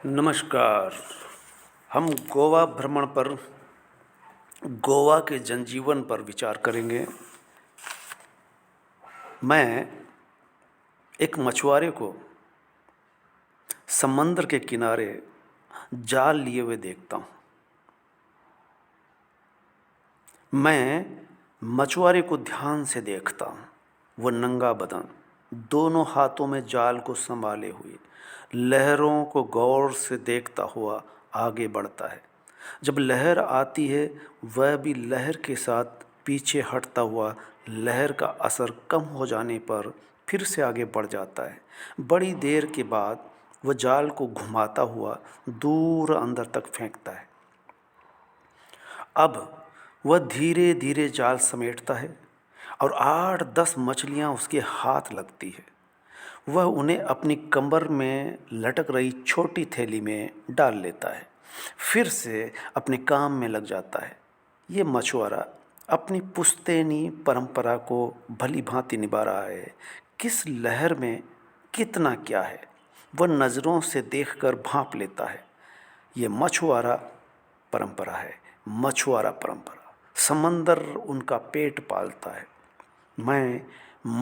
नमस्कार। हम गोवा भ्रमण पर गोवा के जनजीवन पर विचार करेंगे। मैं एक मछुआरे को समंदर के किनारे जाल लिए हुए देखता हूँ। मैं मछुआरे को ध्यान से देखता हूँ। वह नंगा बदन, दोनों हाथों में जाल को संभाले हुए, लहरों को गौर से देखता हुआ आगे बढ़ता है। जब लहर आती है, वह भी लहर के साथ पीछे हटता हुआ लहर का असर कम हो जाने पर फिर से आगे बढ़ जाता है। बड़ी देर के बाद वह जाल को घुमाता हुआ दूर अंदर तक फेंकता है। अब वह धीरे धीरे जाल समेटता है और 8-10 मछलियां उसके हाथ लगती है। वह उन्हें अपनी कमर में लटक रही छोटी थैली में डाल लेता है, फिर से अपने काम में लग जाता है। ये मछुआरा अपनी पुश्तैनी परंपरा को भली भांति निभा रहा है। किस लहर में कितना क्या है, वह नज़रों से देखकर भांप लेता है। ये मछुआरा परंपरा है, मछुआरा परंपरा। समंदर उनका पेट पालता है। मैं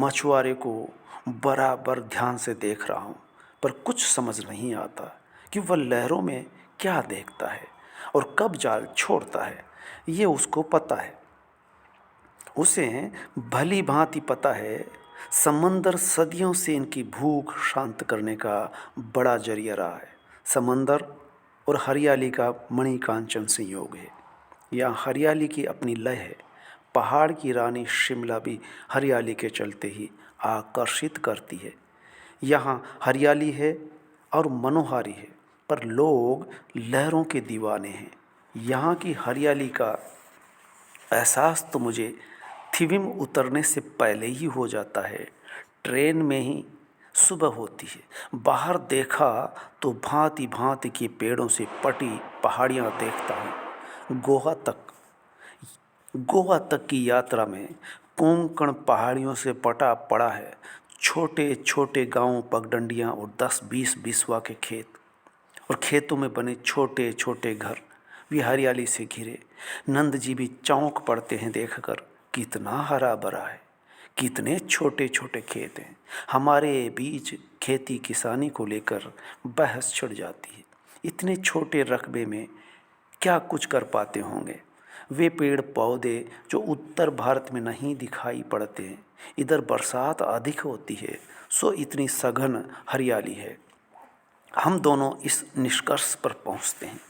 मछुआरे को बराबर ध्यान से देख रहा हूँ, पर कुछ समझ नहीं आता कि वह लहरों में क्या देखता है और कब जाल छोड़ता है। ये उसको पता है, उसे भली भांति पता है। समंदर सदियों से इनकी भूख शांत करने का बड़ा जरिया रहा है। समंदर और हरियाली का मणिकांचन संयोग है। यहाँ हरियाली की अपनी लय है। पहाड़ की रानी शिमला भी हरियाली के चलते ही आकर्षित करती है। यहाँ हरियाली है और मनोहारी है, पर लोग लहरों के दीवाने हैं। यहाँ की हरियाली का एहसास तो मुझे थिविम उतरने से पहले ही हो जाता है। ट्रेन में ही सुबह होती है। बाहर देखा तो भांति भांति के पेड़ों से पटी पहाड़ियाँ देखता हूँ। गोवा तक की यात्रा में कोंकण पहाड़ियों से पटा पड़ा है। छोटे छोटे गांव, पगडंडियाँ और 10-20 बिस्वा के खेत, और खेतों में बने छोटे छोटे घर भी हरियाली से घिरे। नंद जी भी चौंक पड़ते हैं देखकर, कितना हरा भरा है, कितने छोटे छोटे खेत हैं। हमारे बीच खेती किसानी को लेकर बहस छिड़ जाती है। इतने छोटे रकबे में क्या कुछ कर पाते होंगे वे पेड़ पौधे जो उत्तर भारत में नहीं दिखाई पड़ते हैं। इधर बरसात अधिक होती है, सो इतनी सघन हरियाली है। हम दोनों इस निष्कर्ष पर पहुंचते हैं।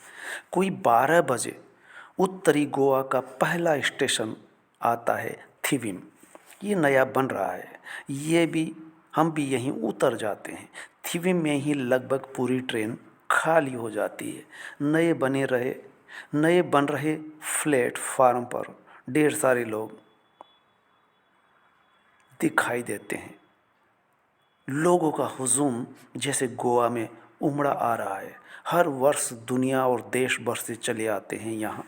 कोई 12 बजे उत्तरी गोवा का पहला स्टेशन आता है, थिविम। ये नया बन रहा है। हम भी यहीं उतर जाते हैं। थिविम में ही लगभग पूरी ट्रेन खाली हो जाती है। नए बन रहे प्लेटफार्म पर ढेर सारे लोग दिखाई देते हैं। लोगों का हुजूम जैसे गोवा में उमड़ा आ रहा है। हर वर्ष दुनिया और देश भर से चले आते हैं यहाँ।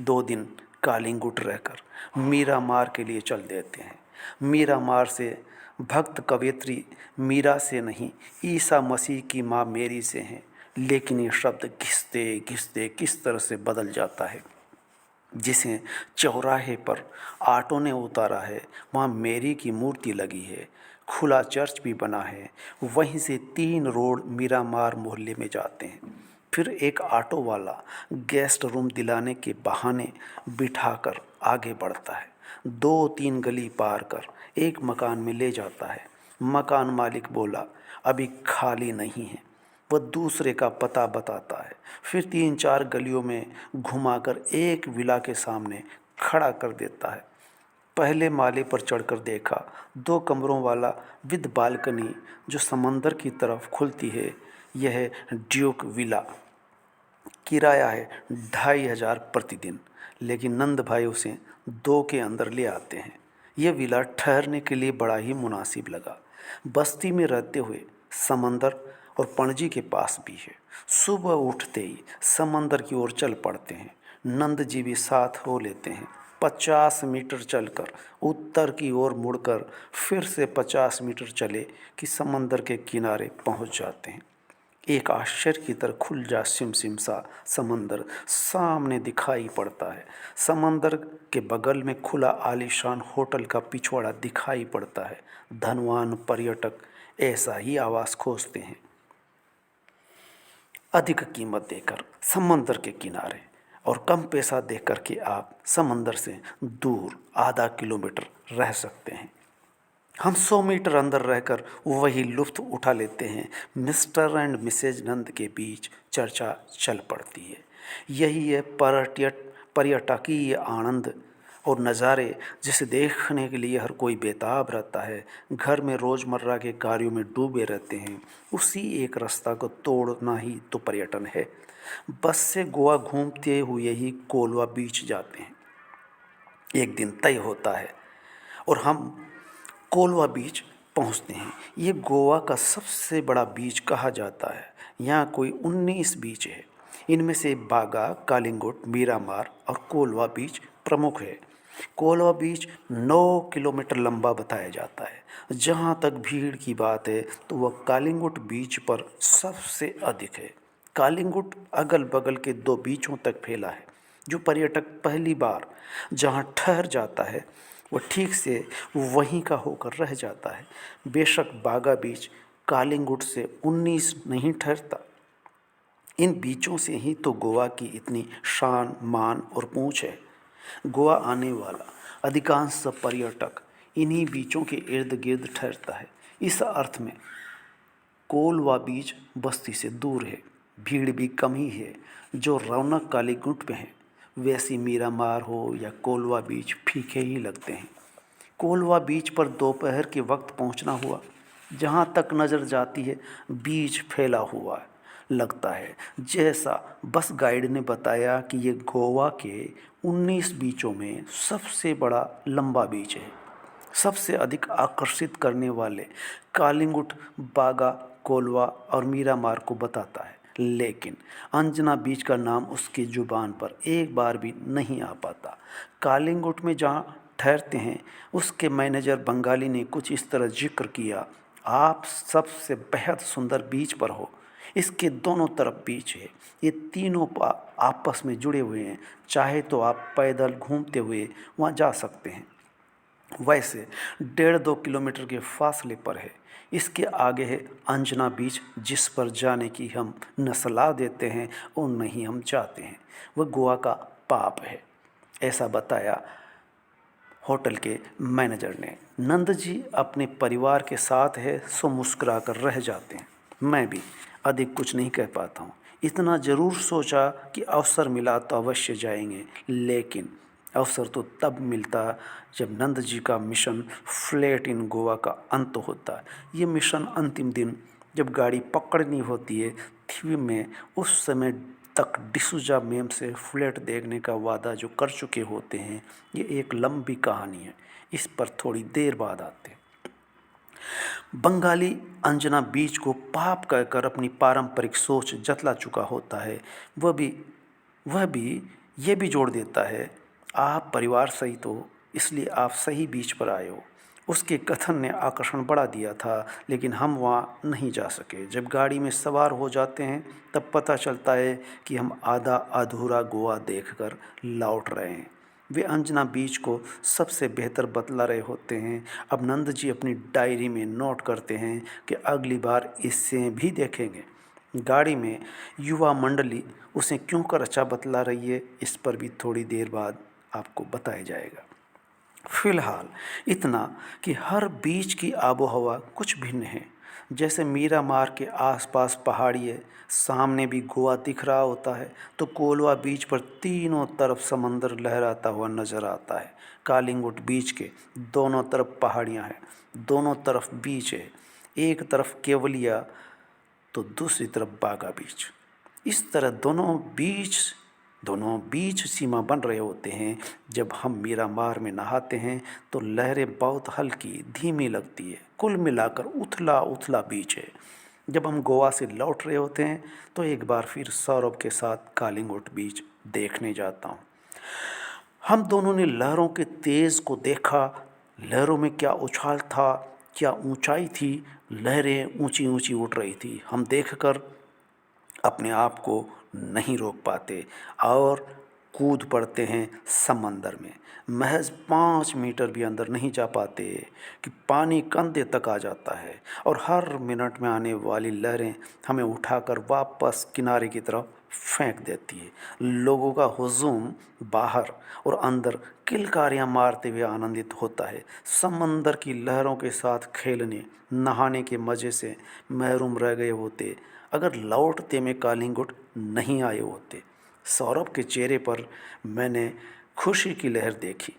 2 दिन कालिंगुट रहकर मीरामार के लिए चल देते हैं। मीरामार से भक्त कवयित्री मीरा से नहीं, ईसा मसीह की माँ मेरी से हैं। लेकिन ये शब्द घिसते घिसते किस तरह से बदल जाता है। जिसे चौराहे पर ऑटो ने उतारा है, वहाँ मेरी की मूर्ति लगी है। खुला चर्च भी बना है। वहीं से 3 रोड मीरामार मोहल्ले में जाते हैं। फिर एक ऑटो वाला गेस्ट रूम दिलाने के बहाने बिठाकर आगे बढ़ता है। 2-3 गली पार कर एक मकान में ले जाता है। मकान मालिक बोला अभी खाली नहीं है। वह दूसरे का पता बताता है। फिर 3-4 गलियों में घुमाकर एक विला के सामने खड़ा कर देता है। पहले माले पर चढ़कर देखा, 2 कमरों वाला विद बालकनी जो समंदर की तरफ खुलती है। यह ड्यूक विला। किराया है 2500 प्रतिदिन, लेकिन नंद भाई उसे 2 के अंदर ले आते हैं। यह विला ठहरने के लिए बड़ा ही मुनासिब लगा। बस्ती में रहते हुए समंदर और पणजी के पास भी है। सुबह उठते ही समंदर की ओर चल पड़ते हैं। नंद जी भी साथ हो लेते हैं। 50 मीटर चलकर उत्तर की ओर मुड़कर फिर से 50 मीटर चले कि समंदर के किनारे पहुंच जाते हैं। एक आश्चर्य की तरह खुल जा सिमसिम सा समंदर सामने दिखाई पड़ता है। समंदर के बगल में खुला आलीशान होटल का पिछवाड़ा दिखाई पड़ता है। धनवान पर्यटक ऐसा ही आवास खोजते हैं, अधिक कीमत देकर समंदर के किनारे, और कम पैसा देकर के आप समंदर से दूर आधा किलोमीटर रह सकते हैं। हम 100 मीटर अंदर रहकर वही लुत्फ़ उठा लेते हैं। मिस्टर एंड मिसेज नंद के बीच चर्चा चल पड़ती है। यही है पर्यटकीय आनंद और नज़ारे जिसे देखने के लिए हर कोई बेताब रहता है। घर में रोज़मर्रा के कार्यों में डूबे रहते हैं, उसी एक रास्ता को तोड़ना ही तो पर्यटन है। बस से गोवा घूमते हुए ही कोलवा बीच जाते हैं। एक दिन तय होता है और हम कोलवा बीच पहुंचते हैं। ये गोवा का सबसे बड़ा बीच कहा जाता है। यहाँ कोई 19 बीच है। इनमें से बागा, कालिंगुट, मीरामार और कोलवा बीच प्रमुख है। कोलवा बीच 9 किलोमीटर लंबा बताया जाता है। जहाँ तक भीड़ की बात है तो वह कालिंगुट बीच पर सबसे अधिक है। कालिंगुट अगल बगल के 2 बीचों तक फैला है। जो पर्यटक पहली बार जहाँ ठहर जाता है वह ठीक से वहीं का होकर रह जाता है। बेशक बागा बीच कालिंगुट से 19 नहीं ठहरता। इन बीचों से ही तो गोवा की इतनी शान, मान और पूंछ है। गोवा आने वाला अधिकांश पर्यटक इन्हीं बीचों के इर्द गिर्द ठहरता है। इस अर्थ में कोलवा बीच बस्ती से दूर है, भीड़ भी कम ही है। जो रौनक कालीगुट में है वैसी मीरामार हो या कोलवा बीच फीके ही लगते हैं। कोलवा बीच पर दोपहर के वक्त पहुंचना हुआ। जहां तक नज़र जाती है बीच फैला हुआ लगता है। जैसा बस गाइड ने बताया कि ये गोवा के 19 बीचों में सबसे बड़ा लंबा बीच है। सबसे अधिक आकर्षित करने वाले कालिंगुट, बागा, कोलवा और मीरामार को बताता है, लेकिन अंजना बीच का नाम उसकी जुबान पर एक बार भी नहीं आ पाता। कालिंगुट में जहाँ ठहरते हैं उसके मैनेजर बंगाली ने कुछ इस तरह जिक्र किया, आप सबसे बेहद सुंदर बीच पर हो। इसके दोनों तरफ बीच है। ये तीनों आपस में जुड़े हुए हैं। चाहे तो आप पैदल घूमते हुए वहाँ जा सकते हैं। वैसे 1.5-2 किलोमीटर के फासले पर है। इसके आगे है अंजना बीच, जिस पर जाने की हम न सलाह देते हैं और न ही हम चाहते हैं। वह गोवा का पाप है, ऐसा बताया होटल के मैनेजर ने। नंद जी अपने परिवार के साथ है सो मुस्कुरा कर रह जाते हैं। मैं भी अधिक कुछ नहीं कह पाता हूँ। इतना ज़रूर सोचा कि अवसर मिला तो अवश्य जाएंगे, लेकिन अवसर तो तब मिलता जब नंद जी का मिशन फ्लैट इन गोवा का अंत होता है। ये मिशन अंतिम दिन जब गाड़ी पकड़नी होती है थी में, उस समय तक डिसूजा मैम से फ्लैट देखने का वादा जो कर चुके होते हैं। ये एक लंबी कहानी है, इस पर थोड़ी देर बाद आते हैं। बंगाली अंजना बीच को पाप कहकर अपनी पारंपरिक सोच जतला चुका होता है। वह भी ये भी जोड़ देता है, आप परिवार सहित हो इसलिए आप सही बीच पर आए हो। उसके कथन ने आकर्षण बढ़ा दिया था, लेकिन हम वहाँ नहीं जा सके। जब गाड़ी में सवार हो जाते हैं तब पता चलता है कि हम आधा अधूरा गोवा देखकर लौट रहे हैं। वे अंजना बीच को सबसे बेहतर बतला रहे होते हैं। अब नंद जी अपनी डायरी में नोट करते हैं कि अगली बार इससे भी देखेंगे। गाड़ी में युवा मंडली उसे क्यों कर अच्छा बतला रही है, इस पर भी थोड़ी देर बाद आपको बताया जाएगा। फिलहाल इतना कि हर बीच की आबो हवा कुछ भिन्न है। जैसे मीरामार के आसपास पहाड़ी है, सामने भी गोवा दिख रहा होता है, तो कोलवा बीच पर तीनों तरफ समंदर लहराता हुआ नजर आता है। कालिंगुट बीच के दोनों तरफ पहाड़ियाँ हैं, दोनों तरफ बीच है। एक तरफ केवलिया तो दूसरी तरफ बागा बीच। इस तरह दोनों बीच सीमा बन रहे होते हैं। जब हम मीरामार में नहाते हैं तो लहरें बहुत हल्की धीमी लगती है। कुल मिलाकर उथला उथला बीच है। जब हम गोवा से लौट रहे होते हैं तो एक बार फिर सौरभ के साथ कालिंगुट बीच देखने जाता हूँ। हम दोनों ने लहरों के तेज़ को देखा। लहरों में क्या उछाल था, क्या ऊंचाई थी। लहरें ऊंची ऊंची उठ रही थी। हम देखकर अपने आप को नहीं रोक पाते और कूद पड़ते हैं समंदर में। महज 5 मीटर भी अंदर नहीं जा पाते कि पानी कंधे तक आ जाता है और हर मिनट में आने वाली लहरें हमें उठाकर वापस किनारे की तरफ फेंक देती है। लोगों का हुजूम बाहर और अंदर किलकारियां मारते हुए आनंदित होता है। समंदर की लहरों के साथ खेलने नहाने के मज़े से महरूम रह गए होते अगर लौटते में कालिंगुट नहीं आए होते। सौरभ के चेहरे पर मैंने खुशी की लहर देखी।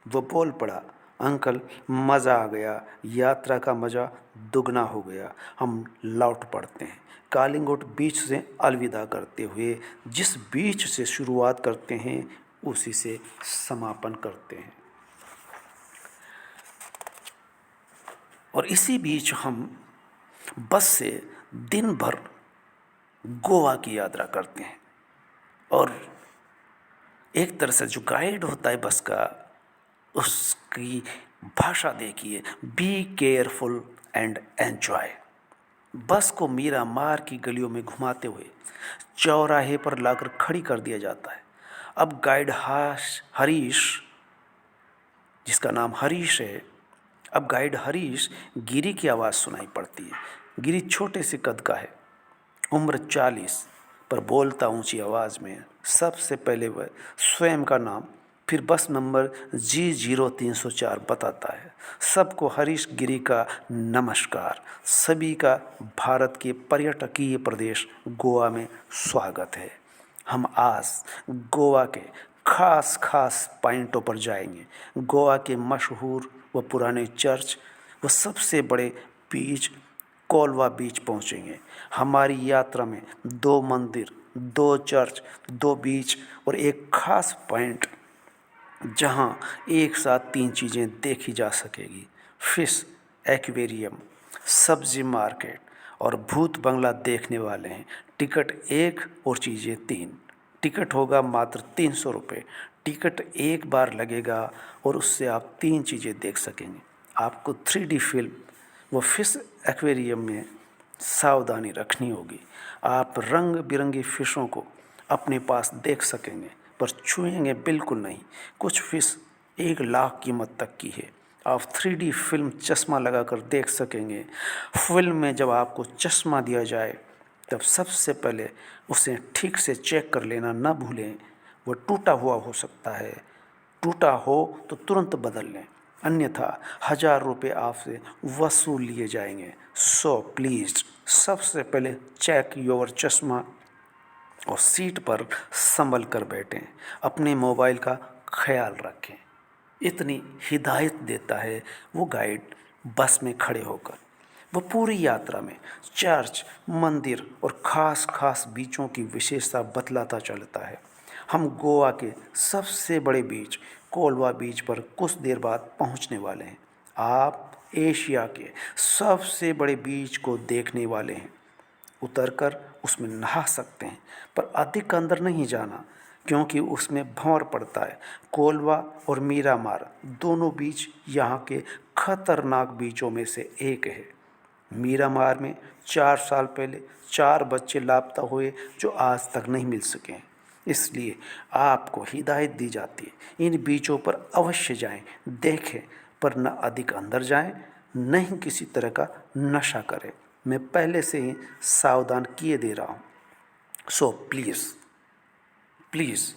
वो बोल पड़ा, अंकल मज़ा आ गया, यात्रा का मज़ा दुगना हो गया, हम लौट पड़ते हैं। कालिंगुट बीच से अलविदा करते हुए जिस बीच से शुरुआत करते हैं उसी से समापन करते हैं। और इसी बीच हम बस से दिन भर गोवा की यात्रा करते हैं। और एक तरह से जो गाइड होता है बस का, उसकी भाषा देखिए, बी केयरफुल एंड एन्जॉय। बस को मीरा मार की गलियों में घुमाते हुए चौराहे पर लाकर खड़ी कर दिया जाता है। अब गाइड हरीश, जिसका नाम हरीश है, अब गाइड हरीश गिरी की आवाज़ सुनाई पड़ती है। गिरी छोटे से कद का है, उम्र 40, पर बोलता ऊंची आवाज़ में। सबसे पहले वह स्वयं का नाम, फिर बस नंबर G0304 बताता है। सबको हरीश गिरी का नमस्कार। सभी का भारत के पर्यटकीय प्रदेश गोवा में स्वागत है। हम आज गोवा के खास खास पॉइंटों पर जाएंगे। गोवा के मशहूर व पुराने चर्च व सबसे बड़े बीच कोलवा बीच पहुंचेंगे। हमारी यात्रा में 2 मंदिर, 2 चर्च, 2 बीच और एक खास पॉइंट जहां एक साथ 3 चीज़ें देखी जा सकेगी। फिश एक्वेरियम, सब्जी मार्केट और भूत बंगला देखने वाले हैं। टिकट 1 और चीज़ें 3। टिकट होगा मात्र 300 रुपये। टिकट एक बार लगेगा और उससे आप 3 चीज़ें देख सकेंगे। आपको 3D फिल्म वो फिश एक्वेरियम में सावधानी रखनी होगी। आप रंग बिरंगी फ़िशों को अपने पास देख सकेंगे, पर छुएंगे बिल्कुल नहीं। कुछ फ़िश 1 लाख कीमत तक की है। आप 3D फिल्म चश्मा लगाकर देख सकेंगे। फिल्म में जब आपको चश्मा दिया जाए तब सबसे पहले उसे ठीक से चेक कर लेना न भूलें। वो टूटा हुआ हो सकता है, टूटा हो तो तुरंत बदल लें, अन्यथा 1000 रुपये आपसे वसूल लिए जाएंगे। सो प्लीज़ सबसे पहले चेक योर चश्मा और सीट पर संभल कर बैठें। अपने मोबाइल का ख्याल रखें। इतनी हिदायत देता है वो गाइड बस में खड़े होकर। वो पूरी यात्रा में चर्च, मंदिर और ख़ास ख़ास बीचों की विशेषता बतलाता चलता है। हम गोवा के सबसे बड़े बीच कोलवा बीच पर कुछ देर बाद पहुंचने वाले हैं। आप एशिया के सबसे बड़े बीच को देखने वाले हैं। उतरकर उसमें नहा सकते हैं, पर अधिक अंदर नहीं जाना क्योंकि उसमें भंवर पड़ता है। कोलवा और मीरामार दोनों बीच यहाँ के खतरनाक बीचों में से एक है। मीरामार में 4 साल पहले 4 बच्चे लापता हुए जो आज तक नहीं मिल सके हैं। इसलिए आपको हिदायत दी जाती है, इन बीचों पर अवश्य जाएं, देखें, पर न अधिक अंदर जाएं, नहीं किसी तरह का नशा करें। मैं पहले से ही सावधान किए दे रहा हूँ। So please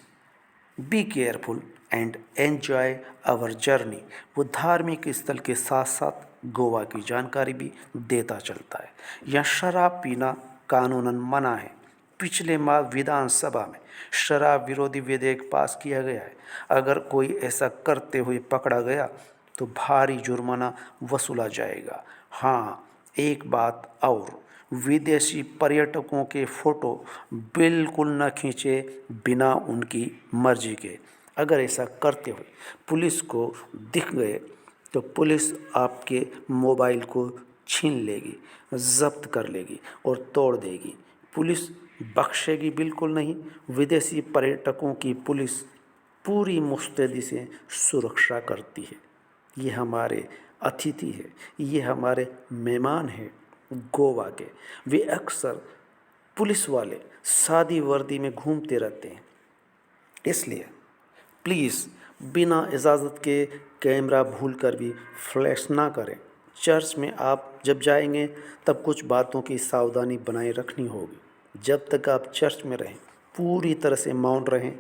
be careful and enjoy our journey. वो धार्मिक स्थल के साथ साथ गोवा की जानकारी भी देता चलता है। यहाँ शराब पीना कानूनन मना है। पिछले माह विधानसभा में शराब विरोधी विधेयक पास किया गया है। अगर कोई ऐसा करते हुए पकड़ा गया तो भारी जुर्माना वसूला जाएगा। हाँ, एक बात और, विदेशी पर्यटकों के फ़ोटो बिल्कुल न खींचे बिना उनकी मर्जी के। अगर ऐसा करते हुए पुलिस को दिख गए तो पुलिस आपके मोबाइल को छीन लेगी, जब्त कर लेगी और तोड़ देगी। पुलिस बख्शेगी बिल्कुल नहीं। विदेशी पर्यटकों की पुलिस पूरी मुस्तैदी से सुरक्षा करती है। ये हमारे अतिथि है, ये हमारे मेहमान हैं गोवा के। वे अक्सर पुलिस वाले सादी वर्दी में घूमते रहते हैं। इसलिए प्लीज़ बिना इजाज़त के कैमरा भूलकर भी फ्लैश ना करें। चर्च में आप जब जाएंगे तब कुछ बातों की सावधानी बनाए रखनी होगी। जब तक आप चर्च में रहें पूरी तरह से मौन रहें।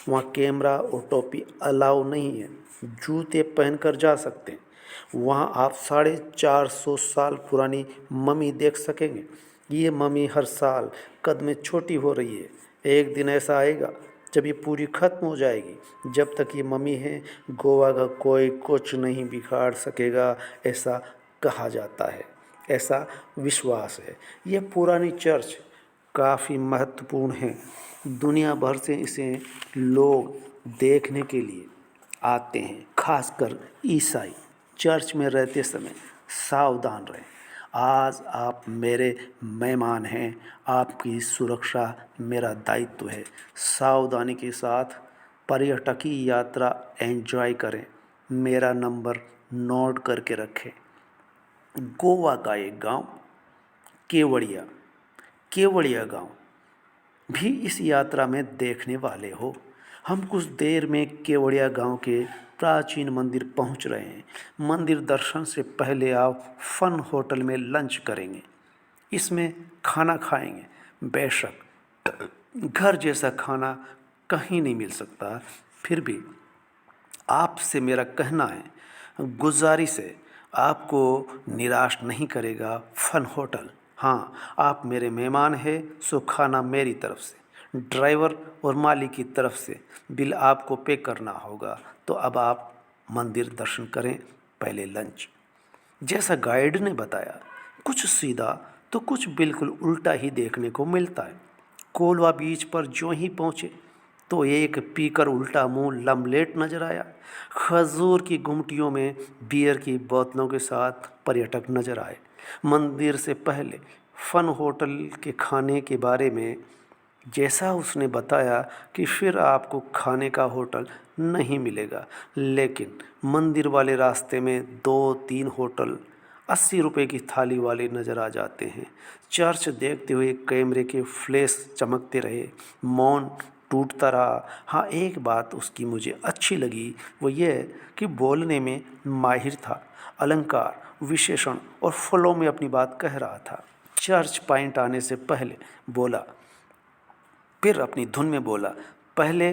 वहाँ कैमरा और टोपी अलाउ नहीं है। जूते पहनकर जा सकते हैं। वहाँ आप 450 साल पुरानी मम्मी देख सकेंगे। ये मम्मी हर साल कद में छोटी हो रही है। एक दिन ऐसा आएगा जब ये पूरी ख़त्म हो जाएगी। जब तक ये मम्मी है गोवा का कोई कुछ नहीं बिगाड़ सकेगा, ऐसा कहा जाता है, ऐसा विश्वास है। ये पुरानी चर्च काफ़ी महत्वपूर्ण है। दुनिया भर से इसे लोग देखने के लिए आते हैं, खासकर ईसाई। चर्च में रहते समय सावधान रहें। आज आप मेरे मेहमान हैं, आपकी सुरक्षा मेरा दायित्व है। सावधानी के साथ पर्यटकी यात्रा एंजॉय करें। मेरा नंबर नोट करके रखें। गोवा का एक गांव केवड़िया, केवड़िया गांव भी इस यात्रा में देखने वाले हो। हम कुछ देर में केवड़िया गांव के प्राचीन मंदिर पहुंच रहे हैं। मंदिर दर्शन से पहले आप फन होटल में लंच करेंगे। इसमें खाना खाएंगे। बेशक घर जैसा खाना कहीं नहीं मिल सकता, फिर भी आपसे मेरा कहना है, गुजारिश है, आपको निराश नहीं करेगा फन होटल। हाँ, आप मेरे मेहमान हैं, सो खाना मेरी तरफ से, ड्राइवर और मालिक की तरफ से बिल आपको पे करना होगा। तो अब आप मंदिर दर्शन करें, पहले लंच। जैसा गाइड ने बताया, कुछ सीधा तो कुछ बिल्कुल उल्टा ही देखने को मिलता है। कोलवा बीच पर जो ही पहुँचे तो एक पीकर उल्टा मुंह लमलेट नजर आया। खजूर की गुमटियों में बियर की बोतलों के साथ पर्यटक नजर आए। मंदिर से पहले फन होटल के खाने के बारे में जैसा उसने बताया कि फिर आपको खाने का होटल नहीं मिलेगा, लेकिन मंदिर वाले रास्ते में 2-3 होटल 80 रुपये की थाली वाले नज़र आ जाते हैं। चर्च देखते हुए कैमरे के फ्लैश चमकते रहे, मौन टूटता रहा। हाँ, एक बात उसकी मुझे अच्छी लगी, वो ये कि बोलने में माहिर था, अलंकार, विशेषण और फ्लो में अपनी बात कह रहा था। चर्च पॉइंट आने से पहले बोला, फिर अपनी धुन में बोला, पहले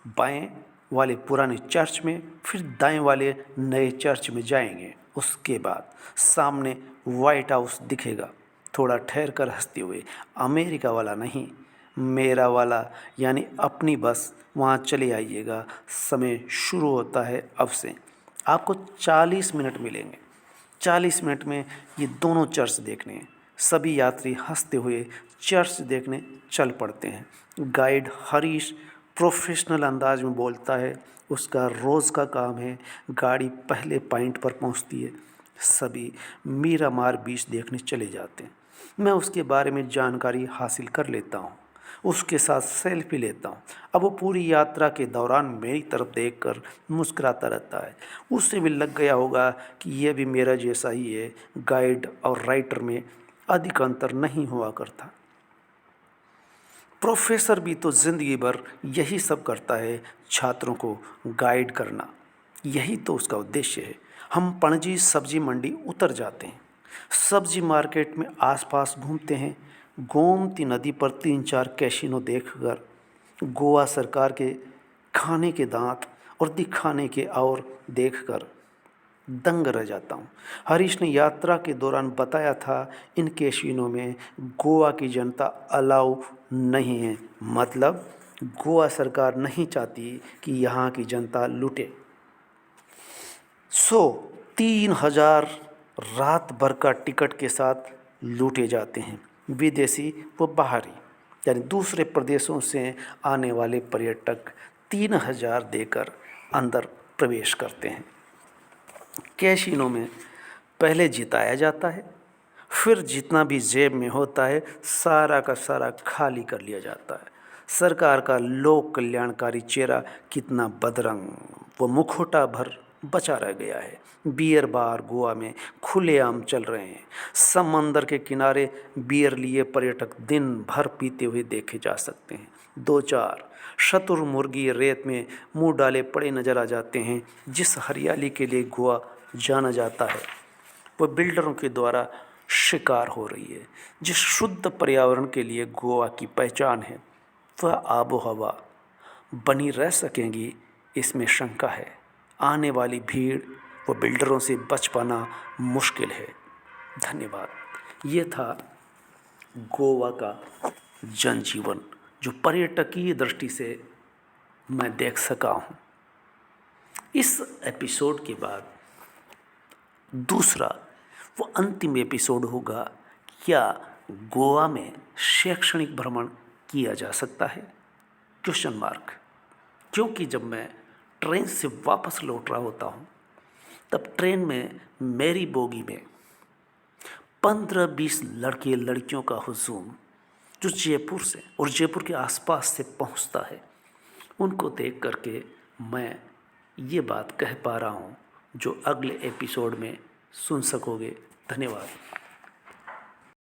बाएं वाले पुराने चर्च में, फिर दाएं वाले नए चर्च में जाएंगे। उसके बाद सामने वाइट हाउस दिखेगा। थोड़ा ठहर कर हंसते हुए, अमेरिका वाला नहीं, मेरा वाला, यानी अपनी बस, वहाँ चले आइएगा। समय शुरू होता है अब से। आपको 40 मिनट मिलेंगे। 40 मिनट में ये दोनों चर्च देखने हैं। सभी यात्री हंसते हुए चर्च देखने चल पड़ते हैं। गाइड हरीश प्रोफेशनल अंदाज में बोलता है, उसका रोज़ का काम है। गाड़ी पहले पॉइंट पर पहुंचती है। सभी मीरामार बीच देखने चले जाते हैं। मैं उसके बारे में जानकारी हासिल कर लेता हूँ, उसके साथ सेल्फी लेता हूँ। अब वो पूरी यात्रा के दौरान मेरी तरफ देखकर मुस्कुराता रहता है। उससे भी लग गया होगा कि यह भी मेरा जैसा ही है। गाइड और राइटर में अधिक अंतर नहीं हुआ करता। प्रोफेसर भी तो ज़िंदगी भर यही सब करता है, छात्रों को गाइड करना। यही तो उसका उद्देश्य है। हम पणजी सब्जी मंडी उतर जाते हैं। सब्जी मार्केट में आसपास घूमते हैं। गोमती नदी पर 3-4 कैसीनो देखकर गोवा सरकार के खाने के दांत और दिखाने के और देखकर दंग रह जाता हूँ। हरीश ने यात्रा के दौरान बताया था, इन कैसीनो में गोवा की जनता अलाउ नहीं है। मतलब गोवा सरकार नहीं चाहती कि यहाँ की जनता लूटे। 3,000 रात भर का टिकट के साथ लूटे जाते हैं। विदेशी व बाहरी, यानी दूसरे प्रदेशों से आने वाले पर्यटक 3,000 देकर अंदर प्रवेश करते हैं। कैसीनो में पहले जिताया जाता है, फिर जितना भी जेब में होता है सारा का सारा खाली कर लिया जाता है। सरकार का लोक कल्याणकारी चेहरा कितना बदरंग व मुखौटा भर बचा रह गया है। बियर बार गोवा में खुलेआम चल रहे हैं। समंदर के किनारे बियर लिए पर्यटक दिन भर पीते हुए देखे जा सकते हैं। दो चार शतुरमुर्गी रेत में मुंह डाले पड़े नजर आ जाते हैं। जिस हरियाली के लिए गोवा जाना जाता है वह बिल्डरों के द्वारा शिकार हो रही है। जिस शुद्ध पर्यावरण के लिए गोवा की पहचान है वह आबो हवा बनी रह सकेंगी, इसमें शंका है। आने वाली भीड़ व बिल्डरों से बच पाना मुश्किल है। धन्यवाद। ये था गोवा का जनजीवन जो पर्यटकीय दृष्टि से मैं देख सका हूँ। इस एपिसोड के बाद दूसरा वो अंतिम एपिसोड होगा, क्या गोवा में शैक्षणिक भ्रमण किया जा सकता है? Question mark. क्योंकि जब मैं ट्रेन से वापस लौट रहा होता हूँ तब ट्रेन में मेरी बोगी में 15-20 लड़के लड़कियों का हुजूम जो जयपुर से और जयपुर के आसपास से पहुँचता है, उनको देख करके मैं ये बात कह पा रहा हूँ जो अगले एपिसोड में सुन सकोगे। धन्यवाद।